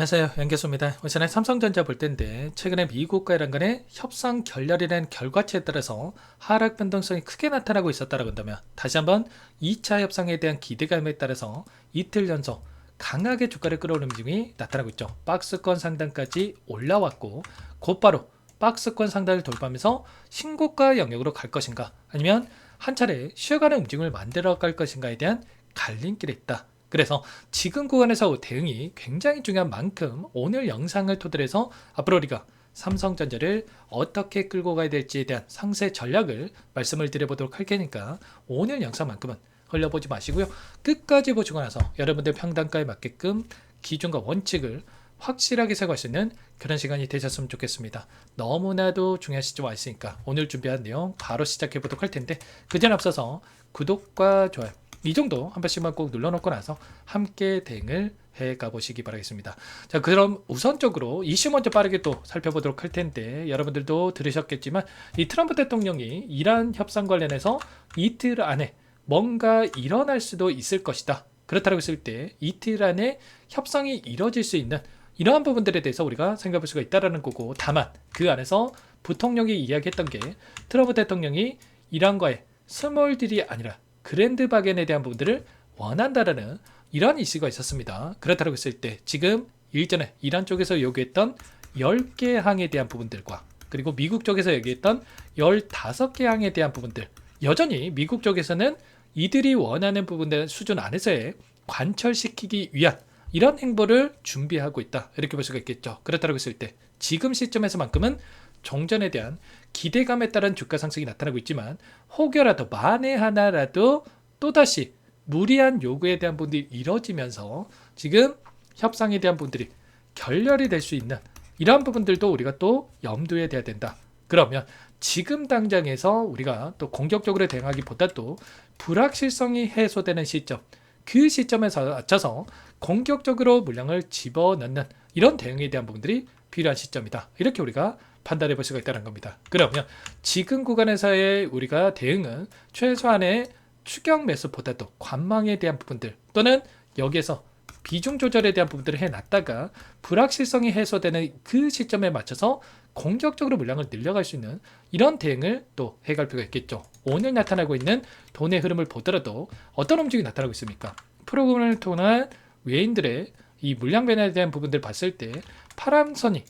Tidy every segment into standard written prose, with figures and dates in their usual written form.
안녕하세요. 연결소입니다. 오늘은 삼성전자 볼 텐데 최근에 미국과 이란 간의 협상 결렬이라는 결과치에 따라서 하락 변동성이 크게 나타나고 있었다라고 한다면 다시 한번 2차 협상에 대한 기대감에 따라서 이틀 연속 강하게 주가를 끌어오는 움직임이 나타나고 있죠. 박스권 상단까지 올라왔고 곧바로 박스권 상단을 돌파하면서 신고가 영역으로 갈 것인가 아니면 한 차례 쉬어가는 움직임을 만들어 갈 것인가에 대한 갈림길에 있다. 그래서 지금 구간에서 대응이 굉장히 중요한 만큼 오늘 영상을 토대로 해서 앞으로 우리가 삼성전자를 어떻게 끌고 가야 될지에 대한 상세 전략을 말씀을 드려보도록 할 테니까 오늘 영상만큼은 흘려보지 마시고요. 끝까지 보시고 나서 여러분들 평단가에 맞게끔 기준과 원칙을 확실하게 세워갈 수 있는 그런 시간이 되셨으면 좋겠습니다. 너무나도 중요한 시점 와 있으니까 오늘 준비한 내용 바로 시작해 보도록 할 텐데 그전 앞서서 구독과 좋아요 이 정도 한 번씩만 꼭 눌러놓고 나서 함께 대응을 해가 보시기 바라겠습니다. 자, 그럼 우선적으로 이슈 먼저 빠르게 또 살펴보도록 할 텐데 여러분들도 들으셨겠지만 이 트럼프 대통령이 이란 협상 관련해서 이틀 안에 뭔가 일어날 수도 있을 것이다. 그렇다고 했을 때 이틀 안에 협상이 이뤄질 수 있는 이러한 부분들에 대해서 우리가 생각해 볼 수가 있다라는 거고, 다만 그 안에서 부통령이 이야기했던 게 트럼프 대통령이 이란과의 스몰 딜이 아니라 그랜드 바겐에 대한 부분들을 원한다라는 이러한 이슈가 있었습니다. 그렇다고 했을 때 지금 일전에 이란 쪽에서 요구했던 10개 항에 대한 부분들과 그리고 미국 쪽에서 얘기했던 15개 항에 대한 부분들, 여전히 미국 쪽에서는 이들이 원하는 부분들 수준 안에서의 관철시키기 위한 이런 행보를 준비하고 있다, 이렇게 볼 수가 있겠죠. 그렇다고 했을 때 지금 시점에서만큼은 종전에 대한 기대감에 따른 주가 상승이 나타나고 있지만 혹여라도 만에 하나라도 또다시 무리한 요구에 대한 부분들이 이뤄지면서 지금 협상에 대한 부분들이 결렬이 될 수 있는 이러한 부분들도 우리가 또 염두에 둬야 된다. 그러면 지금 당장에서 우리가 또 공격적으로 대응하기보다도 불확실성이 해소되는 시점, 그 시점에서 맞춰서 공격적으로 물량을 집어넣는 이런 대응에 대한 부분들이 필요한 시점이다. 이렇게 우리가 판단해 볼 수가 있다는 겁니다. 그러면 지금 구간에서의 우리가 대응은 최소한의 추격 매수보다도 관망에 대한 부분들 또는 여기에서 비중 조절에 대한 부분들을 해놨다가 불확실성이 해소되는 그 시점에 맞춰서 공격적으로 물량을 늘려갈 수 있는 이런 대응을 또 해갈 필요가 있겠죠. 오늘 나타나고 있는 돈의 흐름을 보더라도 어떤 움직임이 나타나고 있습니까? 프로그램을 통한 외인들의 이 물량 변화에 대한 부분들을 봤을 때 파란선이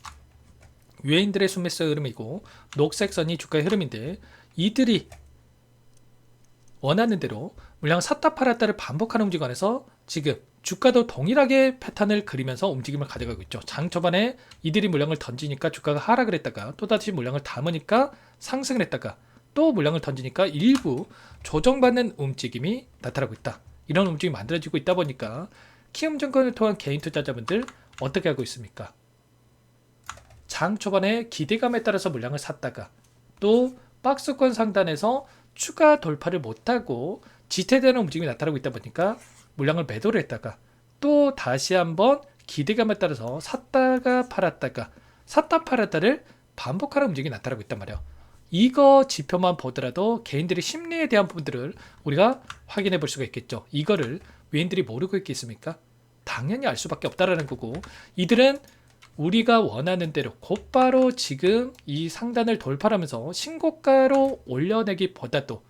외인들의 순매수 흐름이고 녹색선이 주가의 흐름인데 이들이 원하는 대로 물량을 샀다 팔았다를 반복하는 움직임 안에서 지금 주가도 동일하게 패턴을 그리면서 움직임을 가져가고 있죠. 장 초반에 이들이 물량을 던지니까 주가가 하락을 했다가 또다시 물량을 담으니까 상승을 했다가 또 물량을 던지니까 일부 조정받는 움직임이 나타나고 있다. 이런 움직임이 만들어지고 있다 보니까 키움증권을 통한 개인 투자자분들 어떻게 하고 있습니까? 장 초반에 기대감에 따라서 물량을 샀다가 또 박스권 상단에서 추가 돌파를 못하고 지체되는 움직임이 나타나고 있다 보니까 물량을 매도를 했다가 또 다시 한번 기대감에 따라서 샀다가 팔았다가 샀다 팔았다를 반복하는 움직임이 나타나고 있단 말이에요. 이거 지표만 보더라도 개인들의 심리에 대한 부분들을 우리가 확인해 볼 수가 있겠죠. 이거를 외인들이 모르고 있겠습니까? 당연히 알 수밖에 없다라는 거고, 이들은 우리가 원하는 대로 곧바로 지금 이 상단을 돌파하면서 신고가로 올려내기보다도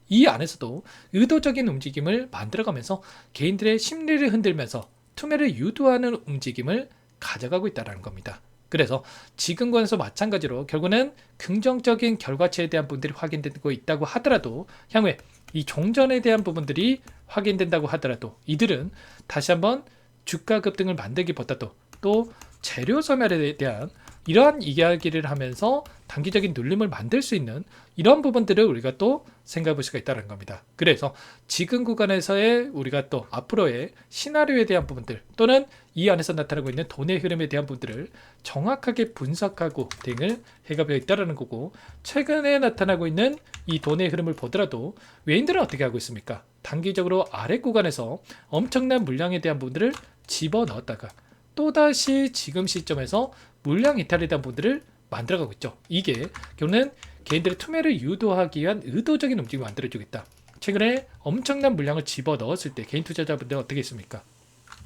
이 안에서도 의도적인 움직임을 만들어가면서 개인들의 심리를 흔들면서 투매를 유도하는 움직임을 가져가고 있다는 겁니다. 그래서 지금 권에서 마찬가지로 결국은 긍정적인 결과치에 대한 부분들이 확인되고 있다고 하더라도 향후에 이 종전에 대한 부분들이 확인된다고 하더라도 이들은 다시 한번 주가 급등을 만들기보다도 또 재료 소멸에 대한 이러한 이야기를 하면서 단기적인 눌림을 만들 수 있는 이런 부분들을 우리가 또 생각해 볼 수가 있다는 겁니다. 그래서 지금 구간에서의 우리가 또 앞으로의 시나리오에 대한 부분들 또는 이 안에서 나타나고 있는 돈의 흐름에 대한 부분들을 정확하게 분석하고 대응을 해가고 있다는 거고, 최근에 나타나고 있는 이 돈의 흐름을 보더라도 외인들은 어떻게 하고 있습니까? 단기적으로 아래 구간에서 엄청난 물량에 대한 부분들을 집어넣었다가 또다시 지금 시점에서 물량 이탈에 대한 부분들을 만들어가고 있죠. 이게 결국은 개인들의 투매를 유도하기 위한 의도적인 움직임을 만들어주고 있다. 최근에 엄청난 물량을 집어넣었을 때 개인 투자자분들은 어떻게 했습니까?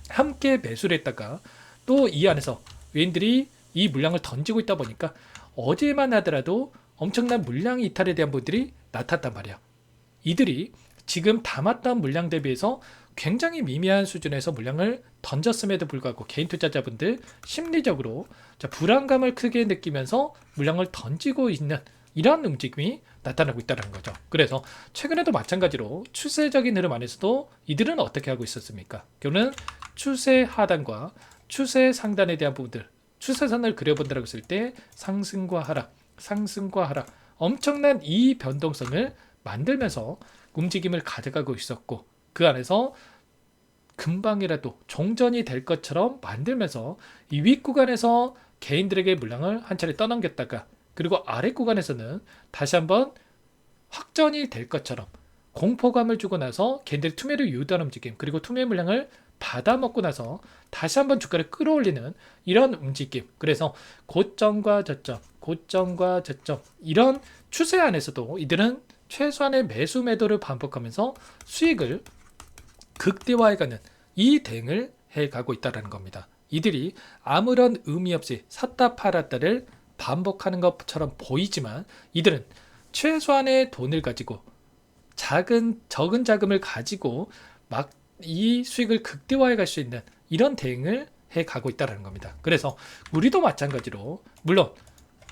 함께 매수를 했다가 또 이 안에서 외인들이 이 물량을 던지고 있다 보니까 어제만 하더라도 엄청난 물량 이탈에 대한 부분들이 나탔단 말이야. 이들이 지금 담았던 물량 대비해서 굉장히 미미한 수준에서 물량을 던졌음에도 불구하고 개인 투자자분들 심리적으로 불안감을 크게 느끼면서 물량을 던지고 있는 이런 움직임이 나타나고 있다는 거죠. 그래서 최근에도 마찬가지로 추세적인 흐름 안에서도 이들은 어떻게 하고 있었습니까? 결국은 추세 하단과 추세 상단에 대한 부분들, 추세선을 그려본다고 했을 때 상승과 하락, 상승과 하락, 엄청난 이 변동성을 만들면서 움직임을 가져가고 있었고, 그 안에서 금방이라도 종전이 될 것처럼 만들면서 이 윗 구간에서 개인들에게 물량을 한 차례 떠넘겼다가, 그리고 아래 구간에서는 다시 한번 확전이 될 것처럼 공포감을 주고 나서 개인들이 투매를 유도하는 움직임, 그리고 투매 물량을 받아먹고 나서 다시 한번 주가를 끌어올리는 이런 움직임. 그래서 고점과 저점, 고점과 저점, 이런 추세 안에서도 이들은 최소한의 매수 매도를 반복하면서 수익을 극대화해가는 이 대응을 해가고 있다는 겁니다. 이들이 아무런 의미 없이 샀다 팔았다를 반복하는 것처럼 보이지만 이들은 최소한의 돈을 가지고 적은 자금을 가지고 막 이 수익을 극대화해 갈 수 있는 이런 대응을 해 가고 있다는 겁니다. 그래서 우리도 마찬가지로, 물론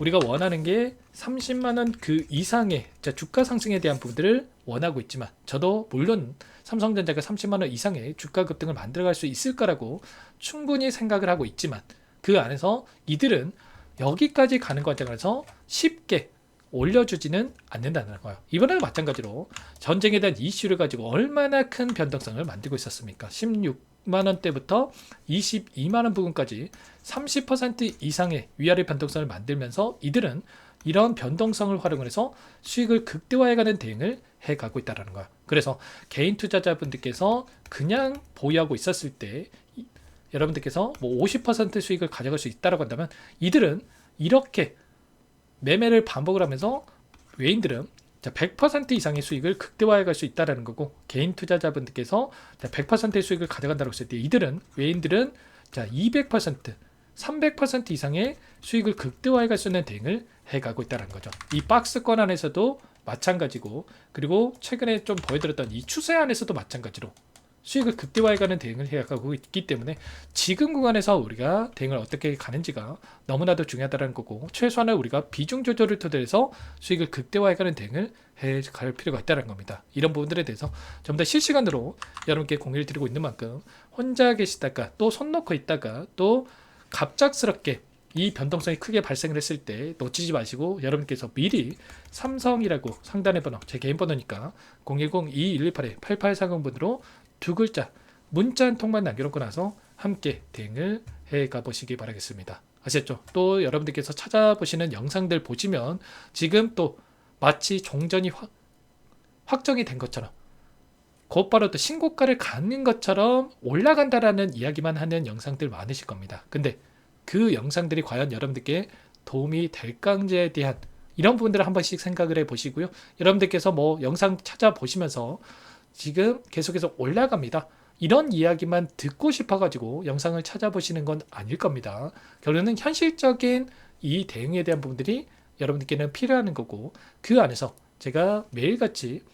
우리가 원하는 게 30만 원 그 이상의 주가 상승에 대한 부분들을 원하고 있지만, 저도 물론 삼성전자가 30만 원 이상의 주가 급등을 만들어갈 수 있을 거라고 충분히 생각을 하고 있지만, 그 안에서 이들은 여기까지 가는 과정에서 쉽게 올려주지는 않는다는 거예요. 이번에도 마찬가지로 전쟁에 대한 이슈를 가지고 얼마나 큰 변동성을 만들고 있었습니까? 16만 원대부터 22만 원 부분까지 30% 이상의 위아래 변동성을 만들면서 이들은 이런 변동성을 활용해서 수익을 극대화해가는 대응을 해가고 있다는 거예요. 그래서 개인 투자자분들께서 그냥 보유하고 있었을 때 여러분들께서 뭐 50% 수익을 가져갈 수 있다고 한다면, 이들은 이렇게 매매를 반복을 하면서 외인들은 100% 이상의 수익을 극대화해 갈 수 있다는 거고, 개인 투자자분들께서 100%의 수익을 가져간다고 했을 때 이들은, 외인들은 200%, 300% 이상의 수익을 극대화해 갈 수 있는 대응을 해가고 있다는 거죠. 이 박스권 안에서도 마찬가지고, 그리고 최근에 좀 보여드렸던 이 추세 안에서도 마찬가지로 수익을 극대화해가는 대응을 해가고 있기 때문에 지금 구간에서 우리가 대응을 어떻게 가는지가 너무나도 중요하다는 거고, 최소한의 우리가 비중 조절을 토대해서 수익을 극대화해가는 대응을 해갈 필요가 있다는 겁니다. 이런 부분들에 대해서 좀 더 실시간으로 여러분께 공유를 드리고 있는 만큼, 혼자 계시다가 또 손 놓고 있다가 또 갑작스럽게 이 변동성이 크게 발생을 했을 때 놓치지 마시고, 여러분께서 미리 삼성이라고 상단의 번호, 제 개인 번호니까 010-2118-8840번으로 두 글자 문자 한 통만 남겨놓고 나서 함께 대응을 해가 보시기 바라겠습니다. 아셨죠? 또 여러분들께서 찾아보시는 영상들 보시면 지금 또 마치 종전이 확정이 된 것처럼, 곧바로 또 신고가를 갖는 것처럼 올라간다라는 이야기만 하는 영상들 많으실 겁니다. 근데 그 영상들이 과연 여러분들께 도움이 될까에 대한 이런 부분들을 한 번씩 생각을 해 보시고요. 여러분들께서 뭐 영상 찾아보시면서 지금 계속해서 올라갑니다, 이런 이야기만 듣고 싶어가지고 영상을 찾아보시는 건 아닐 겁니다. 결론은 현실적인 이 대응에 대한 부분들이 여러분들께는 필요한 거고, 그 안에서 제가 매일같이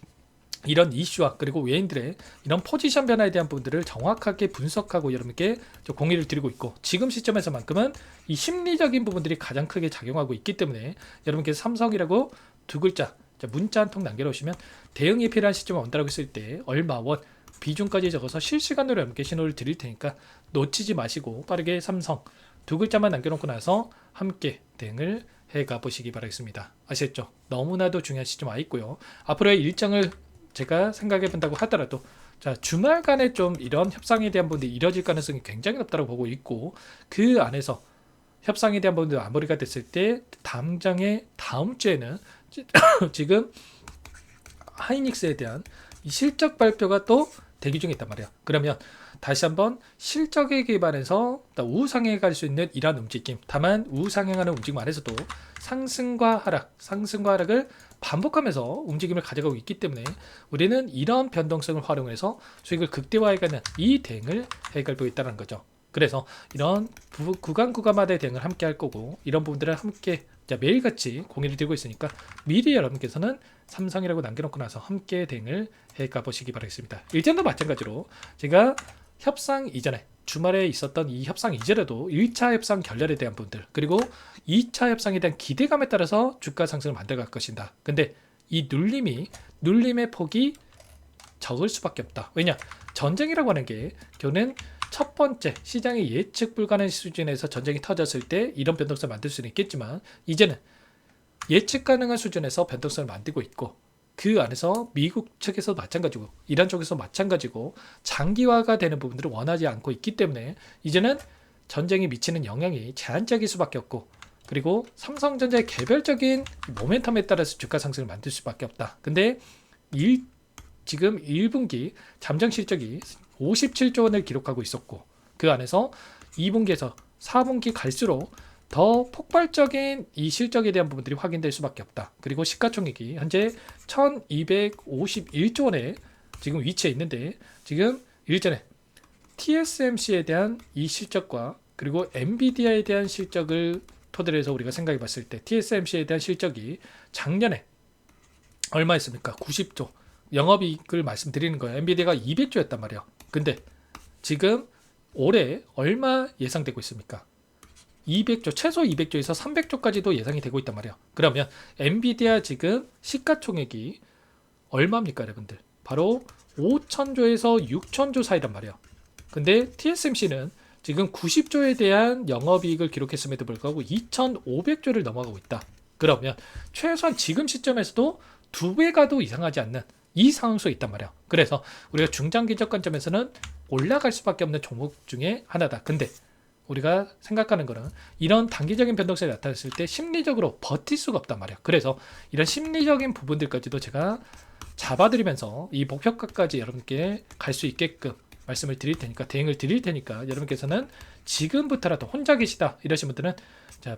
이런 이슈와 그리고 외인들의 이런 포지션 변화에 대한 부분들을 정확하게 분석하고 여러분께 공유를 드리고 있고, 지금 시점에서만큼은 이 심리적인 부분들이 가장 크게 작용하고 있기 때문에 여러분께서 삼성이라고 두 글자 문자 한 통 남겨놓으시면 대응이 필요한 시점에 온다고 했을 때 얼마 원 비중까지 적어서 실시간으로 여러분께 신호를 드릴 테니까 놓치지 마시고 빠르게 삼성 두 글자만 남겨놓고 나서 함께 대응을 해가 보시기 바라겠습니다. 아시겠죠? 너무나도 중요한 시점 와 있고요. 앞으로의 일정을 제가 생각해 본다고 하더라도 주말간에 좀 이런 협상에 대한 부분이 이뤄질 가능성이 굉장히 높다고 보고 있고, 그 안에서 협상에 대한 부분도 마무리가 됐을 때 당장의 다음 주에는 지금 하이닉스에 대한 이 실적 발표가 또 대기 중에 있단 말이야. 그러면 다시 한번 실적에 기반해서 우상향에 갈 수 있는 이러한 움직임, 다만 우상향하는 움직임 안에서도 상승과 하락을 반복하면서 움직임을 가져가고 있기 때문에 우리는 이런 변동성을 활용해서 수익을 극대화해가는 이 대응을 해가고 있다는 거죠. 그래서 이런 구간마다의 대응을 함께 할 거고, 이런 부분들을 함께 매일같이 공유를 드리고 있으니까 미리 여러분께서는 삼성이라고 남겨놓고 나서 함께 대응을 해가 보시기 바라겠습니다. 일전도 마찬가지로 제가 협상 이전에 주말에 있었던 이 협상 이전에도 1차 협상 결렬에 대한 부분들, 그리고 2차 협상에 대한 기대감에 따라서 주가 상승을 만들어갈 것이다. 근데 이 눌림의 폭이 적을 수밖에 없다. 왜냐? 전쟁이라고 하는 게 결국은 첫 번째 시장의 예측 불가능한 수준에서 전쟁이 터졌을 때 이런 변동성을 만들 수는 있겠지만, 이제는 예측 가능한 수준에서 변동성을 만들고 있고, 그 안에서 미국 측에서 마찬가지고 이란 쪽에서 마찬가지고 장기화가 되는 부분들을 원하지 않고 있기 때문에 이제는 전쟁이 미치는 영향이 제한적일 수밖에 없고, 그리고 삼성전자의 개별적인 모멘텀에 따라서 주가 상승을 만들 수밖에 없다. 근데 지금 1분기 잠정 실적이 57조 원을 기록하고 있었고, 그 안에서 2분기에서 4분기 갈수록 더 폭발적인 이 실적에 대한 부분들이 확인될 수밖에 없다. 그리고 시가총액이 현재 1251조 원에 지금 위치해 있는데, 지금 일전에 TSMC에 대한 이 실적과 그리고 엔비디아에 대한 실적을 토대로 해서 우리가 생각해 봤을 때 TSMC에 대한 실적이 작년에 얼마였습니까? 90조. 영업이익을 말씀드리는 거예요. 엔비디아가 200조였단 말이에요. 근데 지금 올해 얼마 예상되고 있습니까? 200조, 최소 200조에서 300조까지도 예상이 되고 있단 말이에요. 그러면 엔비디아 지금 시가총액이 얼마입니까, 여러분들? 바로 5천조에서 6천조 사이란 말이에요. 근데 TSMC는 지금 90조에 대한 영업이익을 기록했음에도 불구하고 2,500조를 넘어가고 있다. 그러면 최소한 지금 시점에서도 2배 가도 이상하지 않는 이 상황 속에 있단 말이에요. 그래서 우리가 중장기적 관점에서는 올라갈 수밖에 없는 종목 중에 하나다. 근데 우리가 생각하는 거는 이런 단기적인 변동성이 나타났을 때 심리적으로 버틸 수가 없단 말이에요. 그래서 이런 심리적인 부분들까지도 제가 잡아드리면서 이 목표가까지 여러분께 갈 수 있게끔 말씀을 드릴 테니까, 대응을 드릴 테니까, 여러분께서는 지금부터라도 혼자 계시다 이러신 분들은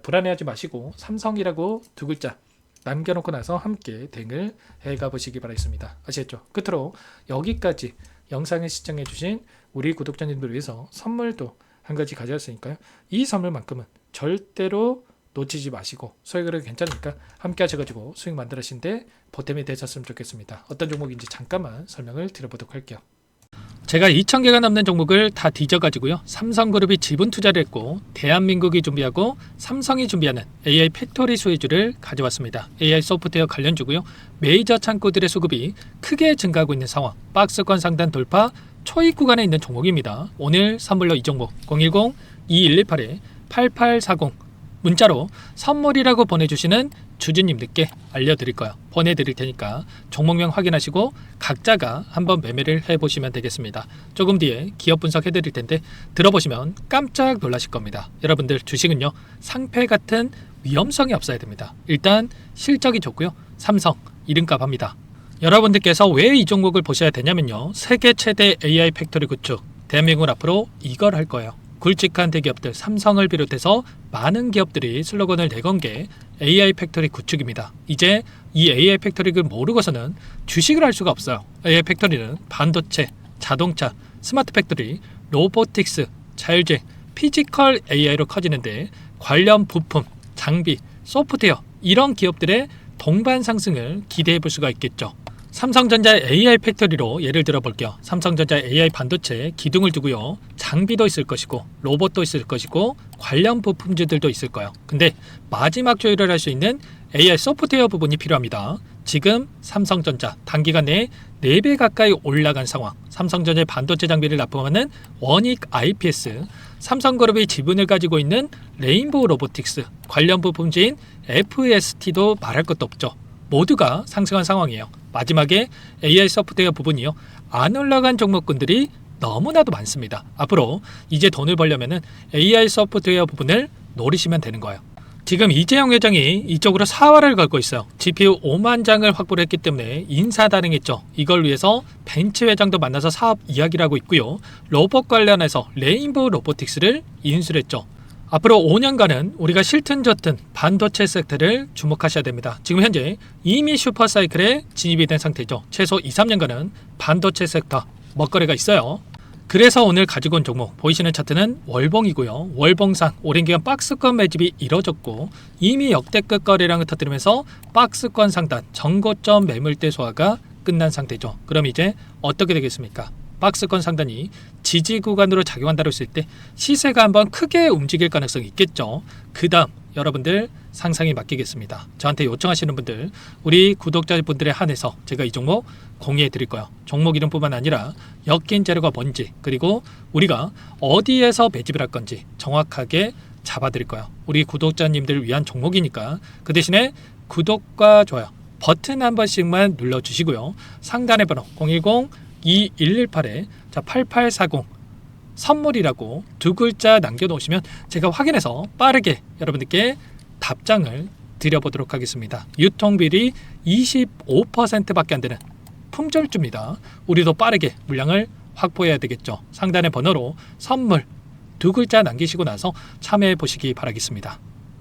불안해하지 마시고 삼성이라고 두 글자 남겨놓고 나서 함께 대응을 해가 보시기 바라겠습니다. 아시겠죠? 끝으로 여기까지 영상을 시청해 주신 우리 구독자님들 위해서 선물도 한 가지 가져왔으니까요. 이 선물만큼은 절대로 놓치지 마시고, 소액으로 괜찮으니까 함께 하셔가지고 수익 만들으시는데 보탬이 되셨으면 좋겠습니다. 어떤 종목인지 잠깐만 설명을 드려보도록 할게요. 제가 2,000개가 넘는 종목을 다 뒤져가지고요, 삼성그룹이 지분 투자를 했고 대한민국이 준비하고 삼성이 준비하는 AI 팩토리 수혜주를 가져왔습니다. AI 소프트웨어 관련주고요. 메이저 창고들의 수급이 크게 증가하고 있는 상황, 박스권 상단 돌파 초입 구간에 있는 종목입니다. 오늘 선물로 이 종목 010-2118-8840 문자로 선물이라고 보내주시는 주주님들께 알려드릴 거예요. 보내드릴 테니까 종목명 확인하시고 각자가 한번 매매를 해보시면 되겠습니다. 조금 뒤에 기업 분석해드릴 텐데 들어보시면 깜짝 놀라실 겁니다. 여러분들 주식은요, 상패 같은 위험성이 없어야 됩니다. 일단 실적이 좋고요, 삼성 이름값 합니다. 여러분들께서 왜 이 종목을 보셔야 되냐면요, 세계 최대 AI 팩토리 구축, 대한민국은 앞으로 이걸 할 거예요. 굵직한 대기업들 삼성을 비롯해서 많은 기업들이 슬로건을 내건 게 AI 팩토리 구축입니다. 이제 이 AI 팩토리를 모르고서는 주식을 할 수가 없어요. AI 팩토리는 반도체, 자동차, 스마트 팩토리, 로보틱스, 자율주행, 피지컬 AI로 커지는데 관련 부품, 장비, 소프트웨어 이런 기업들의 동반 상승을 기대해 볼 수가 있겠죠. 삼성전자의 AI 팩토리로 예를 들어 볼게요. 삼성전자 AI 반도체 기둥을 두고요, 장비도 있을 것이고 로봇도 있을 것이고 관련 부품주들도 있을 거예요. 근데 마지막 조율을 할 수 있는 AI 소프트웨어 부분이 필요합니다. 지금 삼성전자 단기간 내에 4배 가까이 올라간 상황, 삼성전자의 반도체 장비를 납품하는 원익 IPS, 삼성그룹이 지분을 가지고 있는 레인보우 로보틱스, 관련 부품주인 FST도 말할 것도 없죠. 모두가 상승한 상황이에요. 마지막에 AI 소프트웨어 부분이요, 안 올라간 종목군들이 너무나도 많습니다. 앞으로 이제 돈을 벌려면 AI 소프트웨어 부분을 노리시면 되는 거예요. 지금 이재용 회장이 이쪽으로 사활을 걸고 있어요. GPU 5만 장을 확보를 했기 때문에 인사단행했죠. 이걸 위해서 벤츠 회장도 만나서 사업 이야기를 하고 있고요. 로봇 관련해서 레인보우 로보틱스를 인수를 했죠. 앞으로 5년간은 우리가 싫든 좋든 반도체 섹터를 주목하셔야 됩니다. 지금 현재 이미 슈퍼사이클에 진입이 된 상태죠. 최소 2, 3년간은 반도체 섹터 먹거리가 있어요. 그래서 오늘 가지고 온 종목 보이시는 차트는 월봉이고요. 월봉상 오랜 기간 박스권 매집이 이뤄졌고 이미 역대급 거래량을 터뜨리면서 박스권 상단 전고점 매물대 소화가 끝난 상태죠. 그럼 이제 어떻게 되겠습니까? 박스권 상단이 지지 구간으로 작용한다고 했을 때 시세가 한번 크게 움직일 가능성이 있겠죠. 그 다음 여러분들 상상에 맡기겠습니다. 저한테 요청하시는 분들, 우리 구독자분들에 한해서 제가 이 종목 공유해 드릴 거예요. 종목 이름뿐만 아니라 엮인 재료가 뭔지, 그리고 우리가 어디에서 매집을 할 건지 정확하게 잡아 드릴 거예요. 우리 구독자님들 위한 종목이니까 그 대신에 구독과 좋아요 버튼 한 번씩만 눌러주시고요. 상단의 번호 010-2118-8840 선물이라고 두 글자 남겨놓으시면 제가 확인해서 빠르게 여러분들께 답장을 드려보도록 하겠습니다. 유통비리 25%밖에 안 되는 품절주입니다. 우리도 빠르게 물량을 확보해야 되겠죠. 상단의 번호로 선물 두 글자 남기시고 나서 참여해 보시기 바라겠습니다.